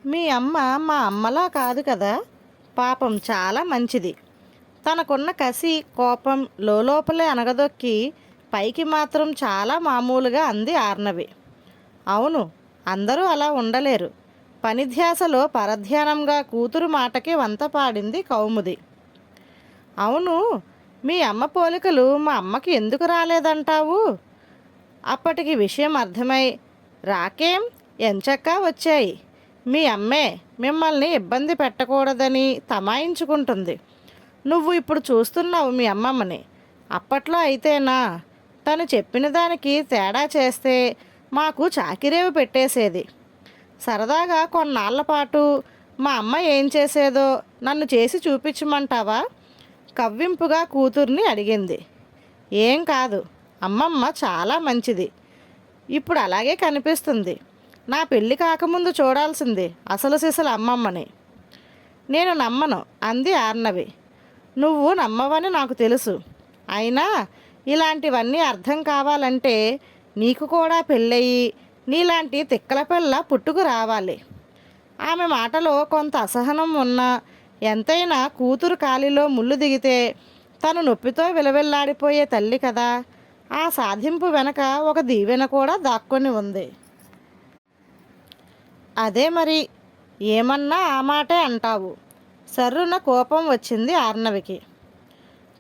మీ అమ్మ మా అమ్మలా కాదు కదా. పాపం చాలా మంచిది. తనకున్న కసి కోపం లోపలే అనగదొక్కి పైకి మాత్రం చాలా మామూలుగా అంది ఆర్నవి. అవును, అందరూ అలా ఉండలేరు. పనిధ్యాసలో పరధ్యానంగా కూతురు మాటకి వంత పాడింది కౌముది. అవును, మీ అమ్మ పోలికలు మా అమ్మకి ఎందుకు రాలేదంటావు? అప్పటికి విషయం అర్థమై, రాకేం, ఎంచక్కా వచ్చాయి. మీ అమ్మే మిమ్మల్ని ఇబ్బంది పెట్టకూడదని తమాయించుకుంటుంది. నువ్వు ఇప్పుడు చూస్తున్నావు మీ అమ్మమ్మని. అప్పట్లో అయితేనా తను చెప్పిన దానికి తేడా చేస్తే మాకు చాకిరేవి పెట్టేసేది. సరదాగా కొన్నాళ్ల పాటు మా అమ్మ ఏం చేసేదో నన్ను చేసి చూపించమంటావా? కవ్వింపుగా కూతుర్ని అడిగింది. ఏం కాదు, అమ్మమ్మ చాలా మంచిది. ఇప్పుడు అలాగే కనిపిస్తుంది. నా పెళ్ళి కాకముందు చూడాల్సింది అసలు సిసలు అమ్మమ్మని. నేను నమ్మను అంది ఆర్నవి. నువ్వు నమ్మవని నాకు తెలుసు. అయినా ఇలాంటివన్నీ అర్థం కావాలంటే నీకు కూడా పెళ్ళయి నీలాంటి తిక్కల పిల్ల పుట్టుకు రావాలి. ఆమె మాటలో కొంత అసహనం ఉన్నా, ఎంతైనా కూతురు కాలిలో ముళ్ళు దిగితే తను నొప్పితో విలవిల్లాడిపోయే తల్లి కదా. ఆ సాధింపు వెనక ఒక దీవెన కూడా దాక్కొని ఉంది. అదే మరి, ఏమన్నా ఆ మాటే అంటావు. సర్రున కోపం వచ్చింది ఆర్నవికి.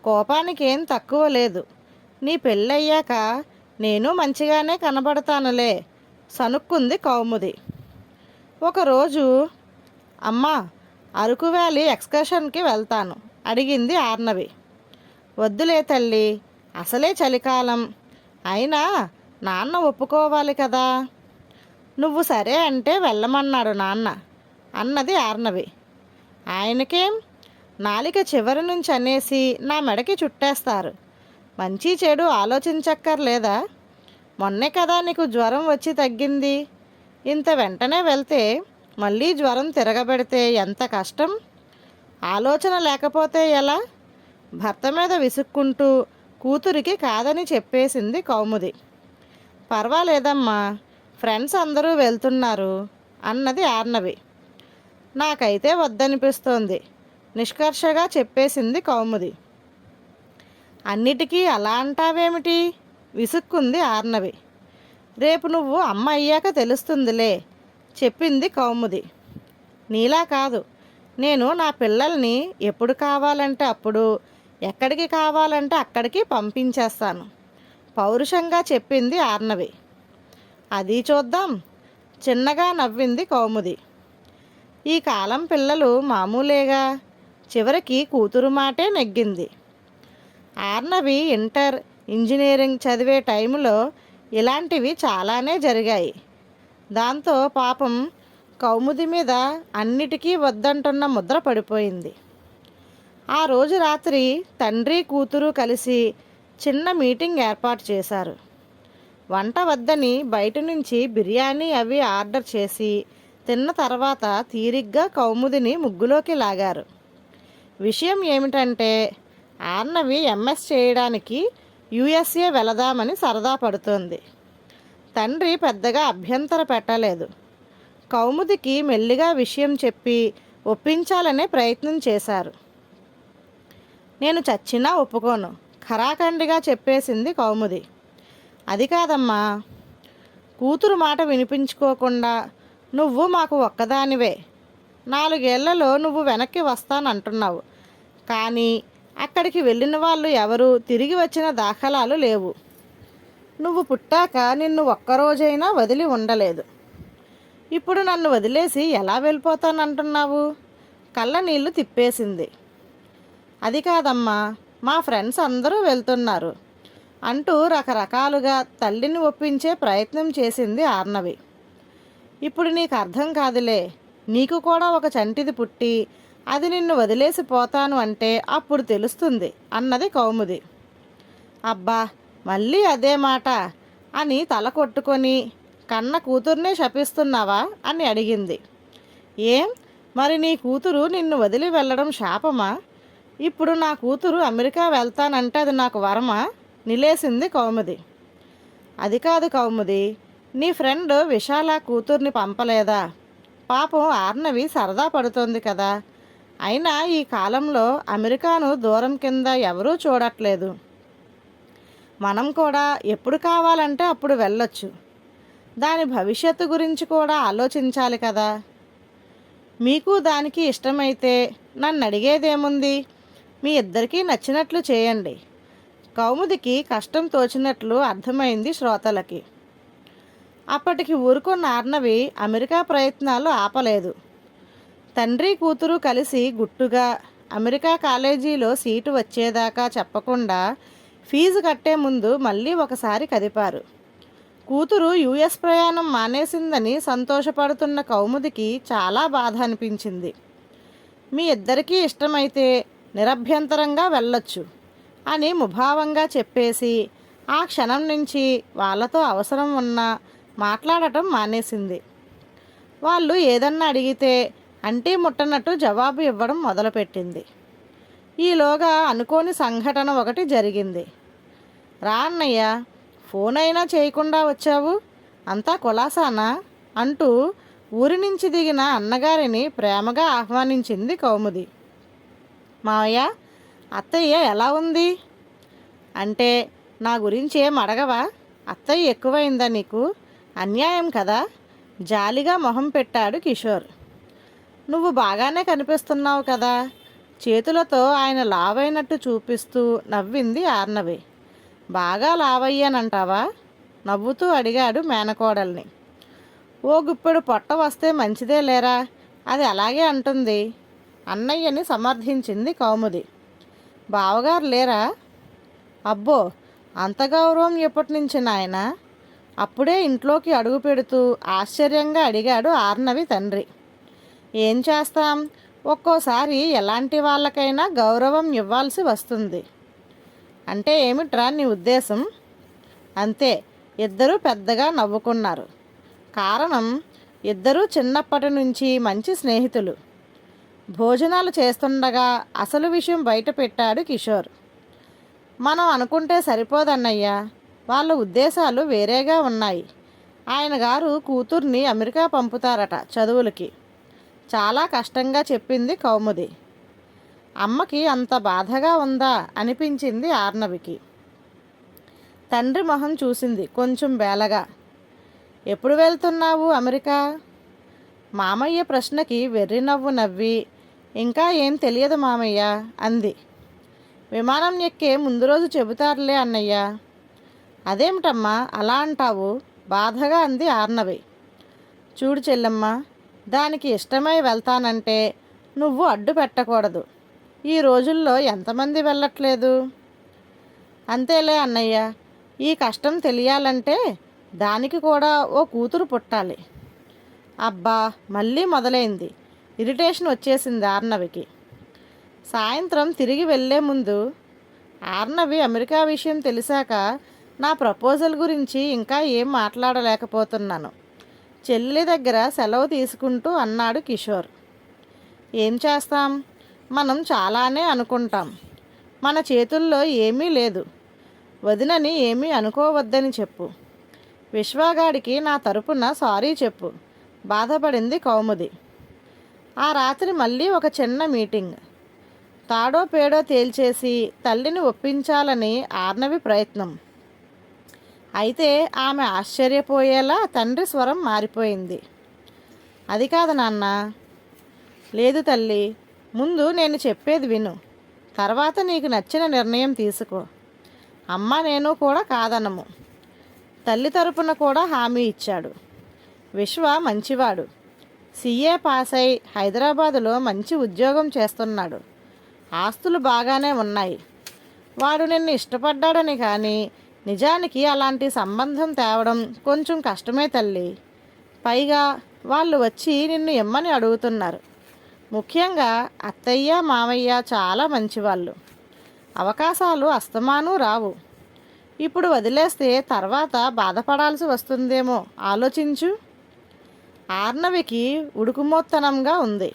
కోపానికేం తక్కువ లేదు. నీ పెళ్ళయ్యాక నేను మంచిగానే కనబడతానులే సనుక్కుంది కౌముది. ఒకరోజు, అమ్మా, అరకు వ్యాలీ ఎక్స్కర్షన్కి వెళ్తాను అడిగింది ఆర్నవి. వద్దులే తల్లి, అసలే చలికాలం. అయినా నాన్న ఒప్పుకోవాలి కదా. నువ్వు సరే అంటే వెళ్ళమన్నాడు నాన్న అన్నది ఆర్నవి. ఆయనకేం, నాలిక చివరి నుంచి అనేసి నా మెడకి చుట్టేస్తారు. మంచి చెడు ఆలోచించక్కర్లేదా? మొన్నే కదా నీకు జ్వరం వచ్చి తగ్గింది. ఇంత వెంటనే వెళ్తే మళ్ళీ జ్వరం తిరగబెడితే ఎంత కష్టం. ఆలోచన లేకపోతే ఎలా? భర్త మీద విసుక్కుంటూ కూతురికి కాదని చెప్పేసింది కౌముది. పర్వాలేదమ్మా, ఫ్రెండ్స్ అందరూ వెళ్తున్నారు అన్నది ఆర్నవి. నాకైతే వద్దనిపిస్తోంది నిష్కర్షగా చెప్పేసింది కౌముది. అన్నిటికీ అలా అంటావేమిటి? విసుక్కుంది ఆర్నవి. రేపు నువ్వు అమ్మ అయ్యాక తెలుస్తుందిలే చెప్పింది కౌముది. నీలా కాదు, నేను నా పిల్లల్ని ఎప్పుడు కావాలంటే అప్పుడు, ఎక్కడికి కావాలంటే అక్కడికి పంపించేస్తాను పౌరుషంగా చెప్పింది ఆర్నవి. అది చూద్దాం చిన్నగా నవ్వింది కౌముది. ఈ కాలం పిల్లలు మామూలేగా. చివరికి కూతురు మాటే నెగ్గింది. ఆర్నవి ఇంటర్ ఇంజనీరింగ్ చదివే టైంలో ఇలాంటివి చాలానే జరిగాయి. దాంతో పాపం కౌముది మీద అన్నిటికీ వద్దంటున్న ముద్ర పడిపోయింది. ఆ రోజు రాత్రి తండ్రి కూతురు కలిసి చిన్న మీటింగ్ ఏర్పాటు చేశారు. వంట వద్దని బయట నుంచి బిర్యానీ అవి ఆర్డర్ చేసి తిన్న తర్వాత తీరిగ్గా కౌముదిని ముగ్గులోకి లాగారు. విషయం ఏమిటంటే, ఆర్నవి ఎంఎస్ చేయడానికి యుఎస్ఏ వెళదామని సరదా పడుతోంది. తండ్రి పెద్దగా అభ్యంతర పెట్టలేదు. కౌముదికి మెల్లిగా విషయం చెప్పి ఒప్పించాలనే ప్రయత్నం చేశారు. నేను చచ్చినా ఒప్పుకోను ఖరాఖండిగా చెప్పేసింది కౌముది. అది కాదమ్మా, కూతురు మాట వినిపించుకోకుండా నువ్వు మాకు ఒక్కదానివే. 4 ఏళ్లలో నువ్వు వెనక్కి వస్తానంటున్నావు. కానీ అక్కడికి వెళ్ళిన వాళ్ళు ఎవరూ తిరిగి వచ్చిన దాఖలాలు లేవు. నువ్వు పుట్టాక నిన్ను ఒక్కరోజైనా వదిలి ఉండలేదు. ఇప్పుడు నన్ను వదిలేసి ఎలా వెళ్ళిపోతానంటున్నావు? కళ్ళ నీళ్లు తిప్పేసింది. అది కాదమ్మా, మా ఫ్రెండ్స్ అందరూ వెళ్తున్నారు అంటూ రకరకాలుగా తల్లిని ఒప్పించే ప్రయత్నం చేసింది ఆర్నవి. ఇప్పుడు నీకు అర్థం కాదులే. నీకు కూడా ఒక చంటిది పుట్టి అది నిన్ను వదిలేసి పోతాను అంటే అప్పుడు తెలుస్తుంది అన్నది కౌముది. అబ్బా, మళ్ళీ అదే మాట అని తల కొట్టుకొని, కన్న కూతుర్నే శపిస్తున్నావా అని అడిగింది. ఏం, మరి నీ కూతురు నిన్ను వదిలి వెళ్ళడం శాపమా? ఇప్పుడు నా కూతురు అమెరికా వెళ్తానంటే అది నాకు వరమా? నిలేసింది కౌముది. అది కాదు కౌముది, నీ ఫ్రెండ్ విశాల కూతుర్ని పంపలేదా? పాపం ఆర్నవి సరదా పడుతోంది కదా. అయినా ఈ కాలంలో అమెరికాను దూరం కింద ఎవరూ చూడట్లేదు. మనం కూడా ఎప్పుడు కావాలంటే అప్పుడు వెళ్ళొచ్చు. దాని భవిష్యత్తు గురించి కూడా ఆలోచించాలి కదా. మీకు దానికి ఇష్టమైతే నన్ను అడిగేదేముంది? మీ ఇద్దరికీ నచ్చినట్లు చేయండి. కౌముదికి కష్టం తోచినట్లు అర్థమైంది శ్రోతలకి. అప్పటికి ఊరుకున్న ఆర్నవి అమెరికా ప్రయత్నాలు ఆపలేదు. తండ్రి కూతురు కలిసి గుట్టుగా అమెరికా కాలేజీలో సీటు వచ్చేదాకా చెప్పకుండా ఫీజు కట్టే ముందు మళ్ళీ ఒకసారి కదిపారు. కూతురు యుఎస్ ప్రయాణం మానేసిందని సంతోషపడుతున్న కౌముదికి చాలా బాధ అనిపించింది. మీ ఇద్దరికీ ఇష్టమైతే నిరభ్యంతరంగా వెళ్ళొచ్చు అని ముభావంగా చెప్పేసి ఆ క్షణం నుంచి వాళ్ళతో అవసరం ఉన్నా మాట్లాడటం మానేసింది. వాళ్ళు ఏదన్నా అడిగితే అంటీ ముట్టనట్టు జవాబు ఇవ్వడం మొదలుపెట్టింది. ఈలోగా అనుకోని సంఘటన ఒకటి జరిగింది. రా అన్నయ్య, ఫోన్ అయినా చేయకుండా వచ్చావు, అంతా కులాసానా అంటూ ఊరి నుంచి దిగిన అన్నగారిని ప్రేమగా ఆహ్వానించింది కౌముది. మావయ్య, అత్తయ్య ఎలా ఉంది అంటే, నా గురించి ఏం అడగవా? అత్తయ్య ఎక్కువైందా నీకు? అన్యాయం కదా. జాలిగా మొహం పెట్టాడు కిషోర్. నువ్వు బాగానే కనిపిస్తున్నావు కదా. చేతులతో ఆయన లావైనట్టు చూపిస్తూ నవ్వింది ఆర్నవి. బాగా లావయ్యానంటావా? నవ్వుతూ అడిగాడు మేనకోడల్ని. ఓ గుప్పెడు పొట్ట వస్తే మంచిదే లేరా, అది అలాగే అంటుంది అన్నయ్యని సమర్థించింది కౌముది. బావగారు లేరా? అబ్బో, అంత గౌరవం ఎప్పటి నుంచి నాయన? అప్పుడే ఇంట్లోకి అడుగు పెడుతూ ఆశ్చర్యంగా అడిగాడు ఆర్నవి తండ్రి. ఏం చేస్తాం, ఒక్కోసారి ఎలాంటి వాళ్ళకైనా గౌరవం ఇవ్వాల్సి వస్తుంది. అంటే ఏమిట్రా నీ ఉద్దేశం? అంతే. ఇద్దరూ పెద్దగా నవ్వుకున్నారు. కారణం, ఇద్దరూ చిన్నప్పటి నుంచి మంచి స్నేహితులు. భోజనాలు చేస్తుండగా అసలు విషయం బయట పెట్టాడు కిషోర్. మనం అనుకుంటే సరిపోదన్నయ్య, వాళ్ళ ఉద్దేశాలు వేరేగా ఉన్నాయి. ఆయన గారు కూతుర్ని అమెరికా పంపుతారట చదువులకి. చాలా కష్టంగా చెప్పింది కౌముది. అమ్మకి అంత బాధగా ఉందా అనిపించింది ఆర్నవికి. తండ్రి మొహం చూసింది కొంచెం బేలగా. ఎప్పుడు వెళ్తున్నావు అమెరికా? మామయ్య ప్రశ్నకి వెర్రి నవ్వు నవ్వి, ఇంకా ఏం తెలియదు మామయ్య అంది. విమానం ఎక్కే ముందు రోజు చెబుతారులే అన్నయ్య. అదేమిటమ్మా అలా అంటావు? బాధగా అంది ఆర్నవి. చూడు చెల్లెమ్మ, దానికి ఇష్టమై వెళ్తానంటే నువ్వు అడ్డు పెట్టకూడదు. ఈ రోజుల్లో ఎంతమంది వెళ్ళట్లేదు? అంతేలే అన్నయ్య, ఈ కష్టం తెలియాలంటే దానికి కూడా ఓ కూతురు పుట్టాలి. అబ్బా, మళ్ళీ మొదలైంది. ఇరిటేషన్ వచ్చేసింది ఆర్నవికి. సాయంత్రం తిరిగి వెళ్ళే ముందు, ఆర్నవి అమెరికా విషయం తెలిసాక నా ప్రపోజల్ గురించి ఇంకా ఏం మాట్లాడలేకపోతున్నాను. చెల్లి దగ్గర సెలవు తీసుకుంటూ అన్నాడు కిషోర్. ఏం చేస్తాం, మనం చాలానే అనుకుంటాం. మన చేతుల్లో ఏమీ లేదు. వదినని ఏమీ అనుకోవద్దని చెప్పు. విశ్వాగాడికి నా తరపున సారీ చెప్పు బాధపడింది కౌముది. ఆ రాత్రి మళ్ళీ ఒక చిన్న మీటింగ్. తాడో పేడో తేల్చేసి తల్లిని ఒప్పించాలని ఆర్నవి ప్రయత్నం. అయితే ఆమె ఆశ్చర్యపోయేలా తండ్రి స్వరం మారిపోయింది. అది కాదు నాన్న. లేదు తల్లి, ముందు నేను చెప్పేది విను, తర్వాత నీకు నచ్చిన నిర్ణయం తీసుకో. అమ్మ నేను కూడా కాదనము. తల్లి తరపున కూడా హామీ ఇచ్చాడు. విశ్వ మంచివాడు. సిఏ పాస్ అయి హైదరాబాదులో మంచి ఉద్యోగం చేస్తున్నాడు. ఆస్తులు బాగానే ఉన్నాయి. వాడు నిన్ను ఇష్టపడ్డాడని కానీ నిజానికి అలాంటి సంబంధం తేవడం కొంచెం కష్టమే తల్లి. పైగా వాళ్ళు వచ్చి నిన్ను ఇమ్మని అడుగుతున్నారు. ముఖ్యంగా అత్తయ్య మామయ్య చాలా మంచివాళ్ళు. అవకాశాలు అస్తమాను రావు. ఇప్పుడు వదిలేస్తే తర్వాత బాధపడాల్సి వస్తుందేమో ఆలోచించు. ఆర్నవికి ఉడుకుమోత్తనంగా ఉంది.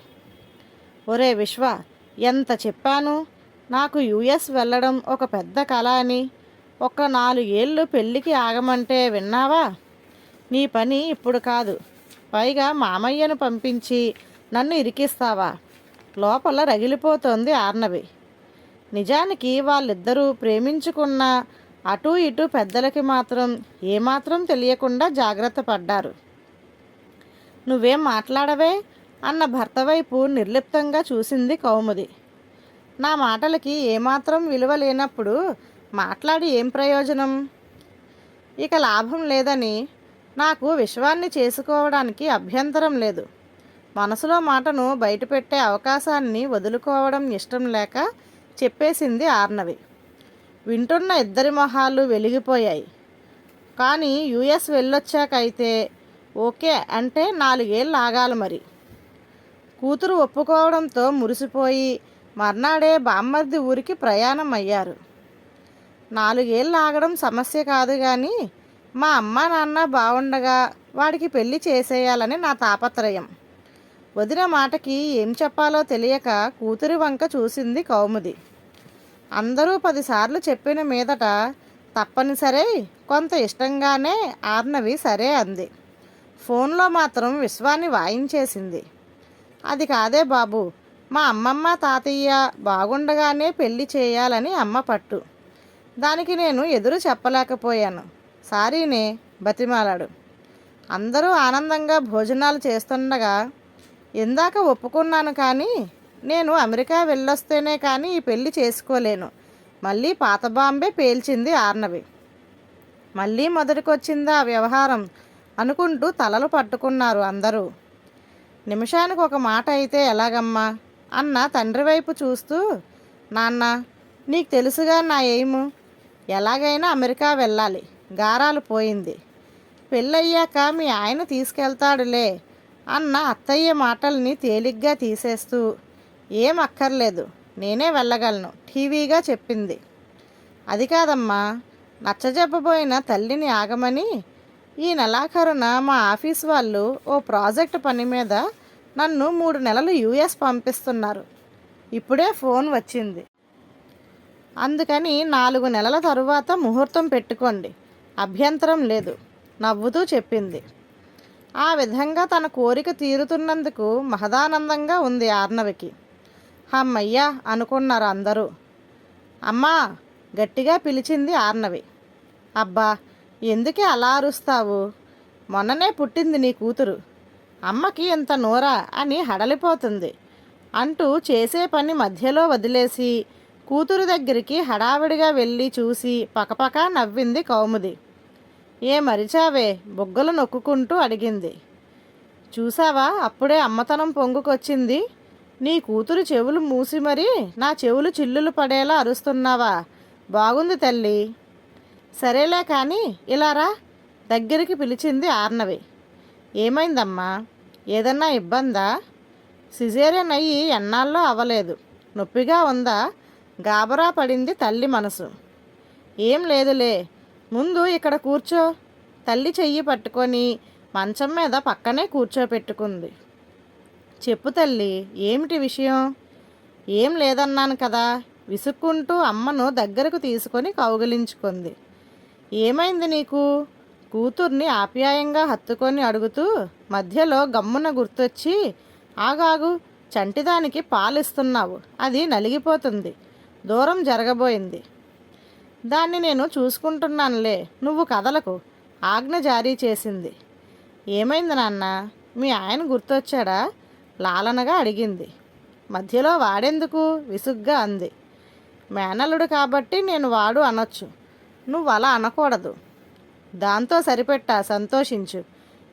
ఒరే విశ్వ, ఎంత చెప్పాను నాకు యుఎస్ వెళ్ళడం ఒక పెద్ద కల అని. ఒక 4 ఏళ్ళు పెళ్ళికి ఆగమంటే విన్నావా? నీ పని ఇప్పుడు కాదు, పైగా మామయ్యను పంపించి నన్ను ఇరికిస్తావా? లోపల రగిలిపోతోంది ఆర్నవి. నిజానికి వాళ్ళిద్దరూ ప్రేమించుకున్న అటూ ఇటూ పెద్దలకి మాత్రం ఏమాత్రం తెలియకుండా జాగ్రత్త పడ్డారు. నువ్వేం మాట్లాడవే అన్న భర్త వైపు నిర్లిప్తంగా చూసింది కౌముది. నా మాటలకి ఏమాత్రం విలువ లేనప్పుడు మాట్లాడి ఏం ప్రయోజనం? ఇక లాభం లేదని నాకు విశ్వాన్ని చేసుకోవడానికి అభ్యంతరం లేదు. మనసులో మాటను బయటపెట్టే అవకాశాన్ని వదులుకోవడం ఇష్టం లేక చెప్పేసింది ఆర్నవి. వింటున్న ఇద్దరి మొహాలు వెలిగిపోయాయి. కానీ యుఎస్ వెళ్ళొచ్చాకైతే ఓకే అంటే 4 ఏళ్ళు ఆగాలి మరి. కూతురు ఒప్పుకోవడంతో మురిసిపోయి మర్నాడే బామ్మర్ది ఊరికి ప్రయాణం అయ్యారు. 4 ఏళ్ళు ఆగడం సమస్య కాదు, కానీ మా అమ్మ నాన్న బాగుండగా వాడికి పెళ్లి చేసేయాలని నా తాపత్రయం. వదిన మాటకి ఏం చెప్పాలో తెలియక కూతురి వంక చూసింది కౌముది. అందరూ 10 సార్లు చెప్పిన మీదట తప్పనిసరే కొంత ఇష్టంగానే ఆర్నవి సరే అంది. ఫోన్లో మాత్రం విశ్వాన్ని వాయించేసింది. అది కాదే బాబు, మా అమ్మమ్మ తాతయ్య బాగుండగానే పెళ్లి చేయాలని అమ్మ పట్టు. దానికి నేను ఎదురు చెప్పలేకపోయాను. సారీనే బతిమాలాడు. అందరూ ఆనందంగా భోజనాలు చేస్తుండగా ఇందాక ఒప్పుకున్నాను, కానీ నేను అమెరికా వెళ్ళొస్తేనే కానీ ఈ పెళ్లి చేసుకోలేను. మళ్ళీ పాత బాంబే పేల్చింది ఆర్నవి. మళ్ళీ మొదటికొచ్చిందా ఆ వ్యవహారం అనుకుంటూ తలలు పట్టుకున్నారు అందరూ. నిమిషానికి ఒక మాట అయితే ఎలాగమ్మా అన్న తండ్రి వైపు చూస్తూ, నాన్న నీకు తెలుసుగా నా ఎయిము, ఎలాగైనా అమెరికా వెళ్ళాలి, గారాలు పోయింది. పెళ్ళయ్యాక మీ ఆయన తీసుకెళ్తాడులే అన్న అత్తయ్య మాటల్ని తేలిగ్గా తీసేస్తూ, ఏం అక్కర్లేదు, నేనే వెళ్ళగలను టీవీగా చెప్పింది. అది కాదమ్మా, నచ్చజెప్పబోయిన తల్లిని ఆగమని ఈ నెలాఖరున మా ఆఫీస్ వాళ్ళు ఓ ప్రాజెక్ట్ పని మీద నన్ను 3 నెలలు యుఎస్ పంపిస్తున్నారు. ఇప్పుడే ఫోన్ వచ్చింది. అందుకని 4 నెలల తరువాత ముహూర్తం పెట్టుకోండి, అభ్యంతరం లేదు నవ్వుతూ చెప్పింది. ఆ విధంగా తన కోరిక తీరుతున్నందుకు మహదానందంగా ఉంది ఆర్నవికి. అమ్మయ్యా అనుకున్నారు అందరూ. అమ్మా గట్టిగా పిలిచింది ఆర్నవి. అబ్బా ఎందుకే అలా అరుస్తావు? మొన్ననే పుట్టింది నీ కూతురు, అమ్మకి ఇంత నోరా అని హడలిపోతుంది అంటూ చేసే పని మధ్యలో వదిలేసి కూతురు దగ్గరికి హడావిడిగా వెళ్ళి చూసి పకపకా నవ్వింది కౌముది. ఏ మరిచావే బుగ్గలు నొక్కుంటూ అడిగింది. చూసావా అప్పుడే అమ్మతనం పొంగుకొచ్చింది. నీ కూతురు చెవులు మూసి మరీ నా చెవులు చిల్లులు పడేలా అరుస్తున్నావా? బాగుంది తల్లి. సరేలే కానీ ఇలా రా, దగ్గరికి పిలిచింది ఆర్నవి. ఏమైందమ్మా, ఏదన్నా ఇబ్బందా? సిజేరియన్ అయ్యి ఎన్నాళ్ళో అవ్వలేదు, నొప్పిగా ఉందా? గాబరా పడింది తల్లి మనసు. ఏం లేదులే, ముందు ఇక్కడ కూర్చో. తల్లి చెయ్యి పట్టుకొని మంచం మీద పక్కనే కూర్చోపెట్టుకుంది. చెప్పు తల్లి, ఏమిటి విషయం? ఏం లేదన్నాను కదా విసుక్కుంటూ అమ్మను దగ్గరకు తీసుకొని కౌగిలించుకుంది. ఏమైంది నీకు? కూతుర్ని ఆప్యాయంగా హత్తుకొని అడుగుతూ మధ్యలో గమ్మున గుర్తొచ్చి, ఆగాగు, చంటిదానికి పాలిస్తున్నావు, అది నలిగిపోతుంది, దూరం జరగబోయింది. దాన్ని నేను చూసుకుంటున్నానులే, నువ్వు కదలకు ఆజ్ఞ జారీ చేసింది. ఏమైంది నాన్న, మీ ఆయన గుర్తొచ్చాడా? లాలనగా అడిగింది. మధ్యలో వాడెందుకు విసుగ్గా అంది. మేనల్లుడు కాబట్టి నేను వాడు అనొచ్చు, నువ్వు అలా అనకూడదు. దాంతో సరిపెట్టా, సంతోషించు.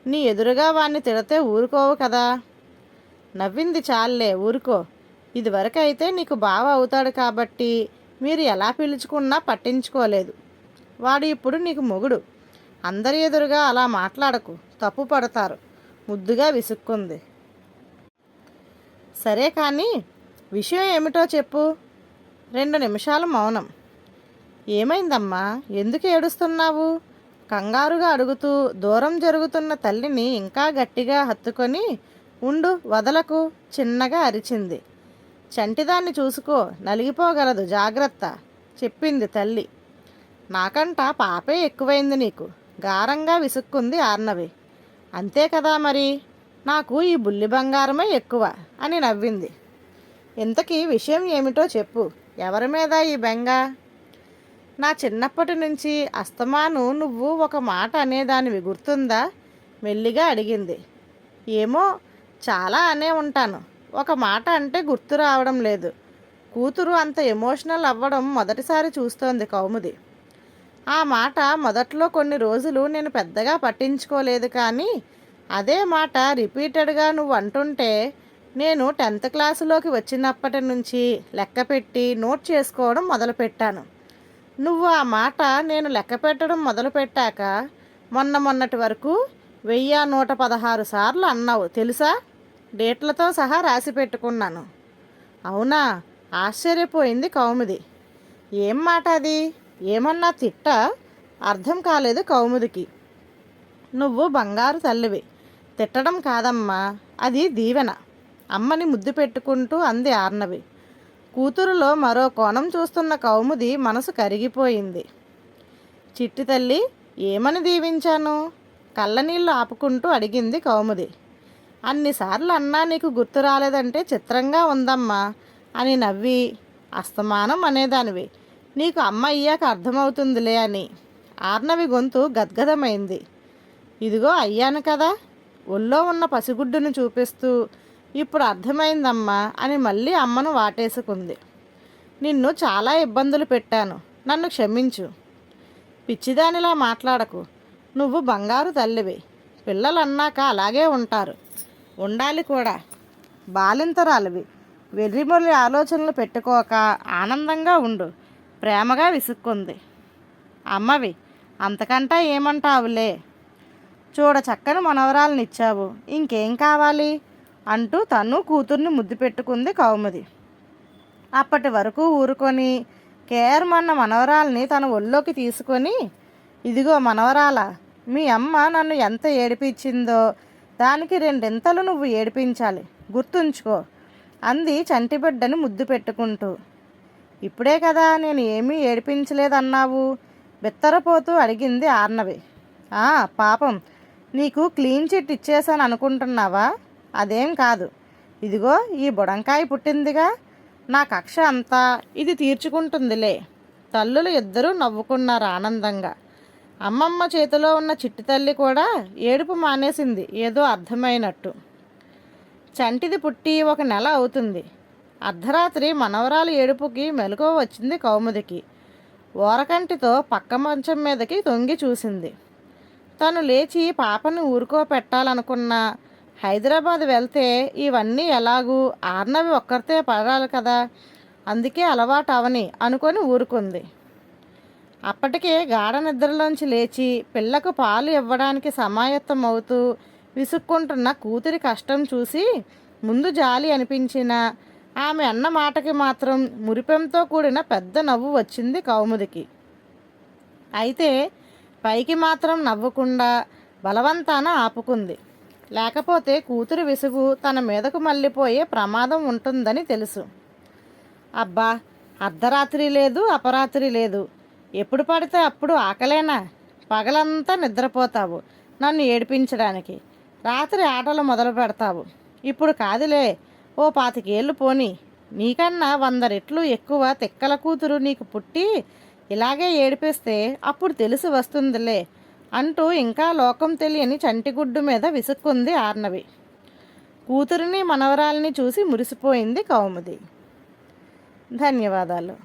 నీ ఎదురుగా వాణ్ణి తిడితే ఊరుకోవు కదా. నవ్వింది. చాలే ఊరుకో. ఇదివరకైతే నీకు బావ అవుతాడు కాబట్టి మీరు ఎలా పిలుచుకున్నా పట్టించుకోలేదు. వాడు ఇప్పుడు నీకు మొగుడు. అందరి ఎదురుగా అలా మాట్లాడకు, తప్పు పడతారు. ముద్దుగా విసుక్కుంది. సరే కానీ విషయం ఏమిటో చెప్పు. 2 నిమిషాలు మౌనం. ఏమైందమ్మా, ఎందుకు ఏడుస్తున్నావు? కంగారుగా అడుగుతూ దూరం జరుగుతున్న తల్లిని ఇంకా గట్టిగా హత్తుకొని, ఉండు వదలకు, చిన్నగా అరిచింది. చంటిదాన్ని చూసుకో, నలిగిపోగలదు, జాగ్రత్త చెప్పింది తల్లి. నాకంట పాపే ఎక్కువైంది నీకు, గారంగా విసుక్కుంది ఆర్నవి. అంతే కదా మరి, నాకు ఈ బుల్లి బంగారమే ఎక్కువ అని నవ్వింది. ఇంతకీ విషయం ఏమిటో చెప్పు, ఎవరి మీద ఈ బెంగ? నా చిన్నప్పటి నుంచి అస్తమాను నువ్వు ఒక మాట అనేదానివి గుర్తుందా? మెల్లిగా అడిగింది. ఏమో, చాలా అనే ఉంటాను, ఒక మాట అంటే గుర్తు రావడం లేదు. కూతురు అంత ఎమోషనల్ అవ్వడం మొదటిసారి చూస్తోంది కౌముది. ఆ మాట మొదట్లో కొన్ని రోజులు నేను పెద్దగా పట్టించుకోలేదు, కానీ అదే మాట రిపీటెడ్గా నువ్వు అంటుంటే నేను 10th క్లాసులోకి వచ్చినప్పటి నుంచి లెక్క పెట్టి నోట్ చేసుకోవడం మొదలుపెట్టాను. నువ్వు ఆ మాట నేను లెక్క పెట్టడం మొదలుపెట్టాక మొన్నటి వరకు 1116 సార్లు అన్నావు తెలుసా? డేట్లతో సహా రాసి పెట్టుకున్నాను. అవునా? ఆశ్చర్యపోయింది కౌముది. ఏం మాట అది? ఏమన్నా తిట్ట? అర్థం కాలేదు కౌముదికి. నువ్వు బంగారు తల్లివి, తిట్టడం కాదమ్మా, అది దీవెన, అమ్మని ముద్దు పెట్టుకుంటూ అంది ఆర్నవి. కూతురులో మరో కోణం చూస్తున్న కౌముది మనసు కరిగిపోయింది. చిట్టి తల్లి, ఏమని దీవించాను? కళ్ళనీళ్ళు ఆపుకుంటూ అడిగింది కౌముది. అన్నిసార్లు అన్నా నీకు గుర్తు రాలేదంటే చిత్రంగా ఉందమ్మా అని నవ్వి, అస్తమానం అనేదానివి, నీకు అమ్మ అయ్యాక అర్థమవుతుందిలే అని. ఆర్నవి గొంతు గద్గదమైంది. ఇదిగో అయ్యాను కదా, ఒళ్ళో ఉన్న పసిగుడ్డును చూపిస్తూ, ఇప్పుడు అర్థమైందమ్మా అని మళ్ళీ అమ్మను వాటేసుకుంది. నిన్ను చాలా ఇబ్బందులు పెట్టాను, నన్ను క్షమించు. పిచ్చిదానిలా మాట్లాడకు, నువ్వు బంగారు తల్లివి, పిల్లలన్నాక అలాగే ఉంటారు, ఉండాలి కూడా. బాలింతరాలివి, వెర్రిమొర్రి ఆలోచనలు పెట్టుకోక ఆనందంగా ఉండు, ప్రేమగా విసుక్కుంది. అమ్మవి, అంతకంటా ఏమంటావులే. చూడ చక్కని మనవరాలనిచ్చావు, ఇంకేం కావాలి అంటూ తను కూతుర్ని ముద్దు పెట్టుకుంది కౌముది. అప్పటి వరకు ఊరుకొని కేర్మన్న మనవరాల్ని తన ఒళ్ళోకి తీసుకొని, ఇదిగో మనవరాల, మీ అమ్మ నన్ను ఎంత ఏడిపించిందో దానికి 2 నువ్వు ఏడిపించాలి, గుర్తుంచుకో అంది చంటిబిడ్డని ముద్దు పెట్టుకుంటూ. ఇప్పుడే కదా నేను ఏమీ ఏడిపించలేదన్నావు, బిత్తరపోతూ అడిగింది ఆర్నవి. పాపం, నీకు క్లీన్ చిట్ ఇచ్చేసాను అనుకుంటున్నావా? అదేం కాదు, ఇదిగో ఈ బుడంకాయ పుట్టిందిగా, నా కక్ష అంతా ఇది తీర్చుకుంటుందిలే. తల్లులు ఇద్దరూ నవ్వుకున్నారు ఆనందంగా. అమ్మమ్మ చేతిలో ఉన్న చిట్టి తల్లి కూడా ఏడుపు మానేసింది ఏదో అర్థమైనట్టు. చంటిది పుట్టి 1 నెల అవుతుంది. అర్ధరాత్రి మనవరాలు ఏడుపుకి మెలకువ వచ్చింది కౌముదికి. ఓరకంటితో పక్క మంచం మీదకి తొంగి చూసింది. తను లేచి పాపని ఊరుకోపెట్టాలనుకున్నా, హైదరాబాద్ వెళ్తే ఇవన్నీ ఎలాగూ ఆర్నవి ఒక్కరితే పడాలి కదా, అందుకే అలవాటు అవని అనుకొని ఊరుకుంది. అప్పటికే గాఢ నిద్రలోంచి లేచి పిల్లకు పాలు ఇవ్వడానికి సమాయత్తమవుతూ విసుక్కుంటున్న కూతురి కష్టం చూసి ముందు జాలి అనిపించినా ఆమె అన్న మాటకి మాత్రం మురిపెంతో కూడిన పెద్ద నవ్వు వచ్చింది కౌముదికి. అయితే పైకి మాత్రం నవ్వకుండా బలవంతాన ఆపుకుంది. లేకపోతే కూతురి విసుగు తన మీదకు మళ్ళీపోయే ప్రమాదం ఉంటుందని తెలుసు. అబ్బా, అర్ధరాత్రి లేదు, అపరాత్రి లేదు, ఎప్పుడు పడితే అప్పుడు ఆకలేనా? పగలంతా నిద్రపోతావు నన్ను ఏడిపించడానికి, రాత్రి ఆటలు మొదలు పెడతావు. ఇప్పుడు కాదులే, ఓ 25 ఏళ్ళు పోని, నీకన్నా 100 రెట్లు ఎక్కువ తిక్కల కూతురు నీకు పుట్టి ఇలాగే ఏడిపిస్తే అప్పుడు తెలిసి వస్తుందిలే అంటూ ఇంకా లోకం తెలియని చంటిగుడ్డు మీద విసుక్కుంది ఆర్నవి. కూతురిని మనవరాల్ని చూసి మురిసిపోయింది కౌముది. ధన్యవాదాలు.